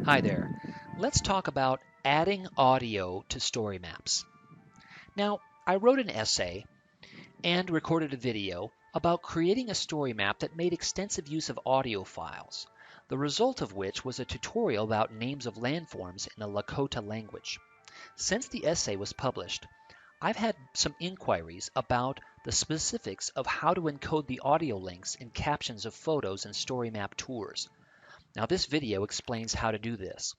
Hi there. Let's talk about adding audio to story maps. Now, I wrote an essay and recorded a video about creating a story map that made extensive use of audio files, the result of which was a tutorial about names of landforms in the Lakota language. Since the essay was published, I've had some inquiries about the specifics of how to encode the audio links in captions of photos and story map tours. Now, this video explains how to do this.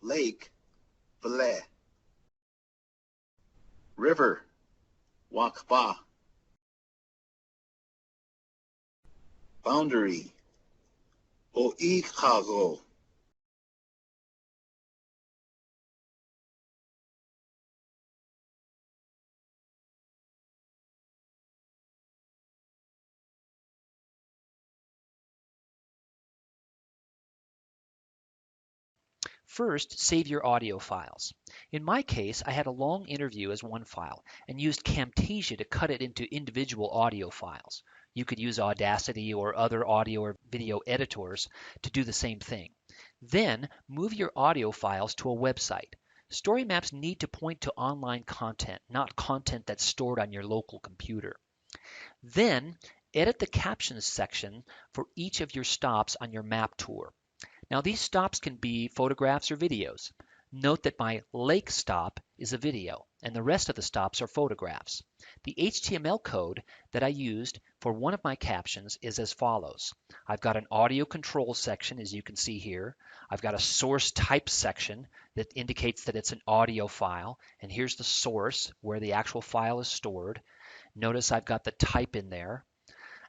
Lake, Vle, River, Wakba, Boundary, Oikago, First, save your audio files. In my case, I had a long interview as one file and used Camtasia to cut it into individual audio files. You could use Audacity or other audio or video editors to do the same thing. Then, move your audio files to a website. Story maps need to point to online content, not content that's stored on your local computer. Then, edit the captions section for each of your stops on your map tour. Now these stops can be photographs or videos. Note that my lake stop is a video and the rest of the stops are photographs. The HTML code that I used for one of my captions is as follows. I've got an audio control section, as you can see here. I've got a source type section that indicates that it's an audio file, and here's the source where the actual file is stored. Notice I've got the type in there.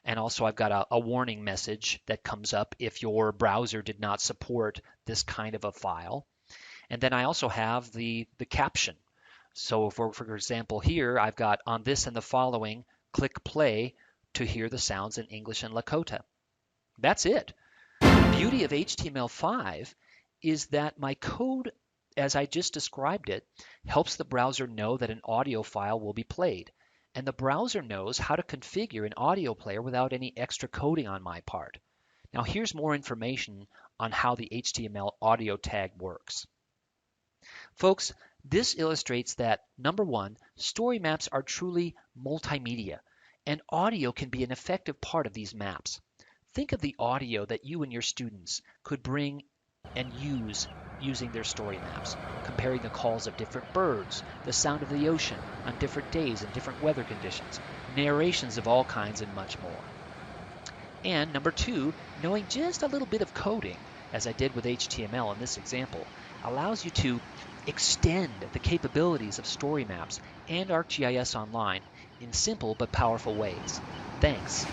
And also I've got a warning message that comes up if your browser did not support this kind of a file. And then I also have the caption. So for example here, I've got on this and the following, click play to hear the sounds in English and Lakota. That's it. The beauty of HTML5 is that my code, as I just described it, helps the browser know that an audio file will be played. And the browser knows how to configure an audio player without any extra coding on my part. Now here's more information on how the HTML audio tag works. Folks, this illustrates that, number one, story maps are truly multimedia, and audio can be an effective part of these maps. Think of the audio that you and your students could bring and use using their story maps, comparing the calls of different birds, the sound of the ocean on different days and different weather conditions, narrations of all kinds, and much more. And number two, knowing just a little bit of coding, as I did with HTML in this example, allows you to extend the capabilities of story maps and ArcGIS Online in simple but powerful ways. Thanks.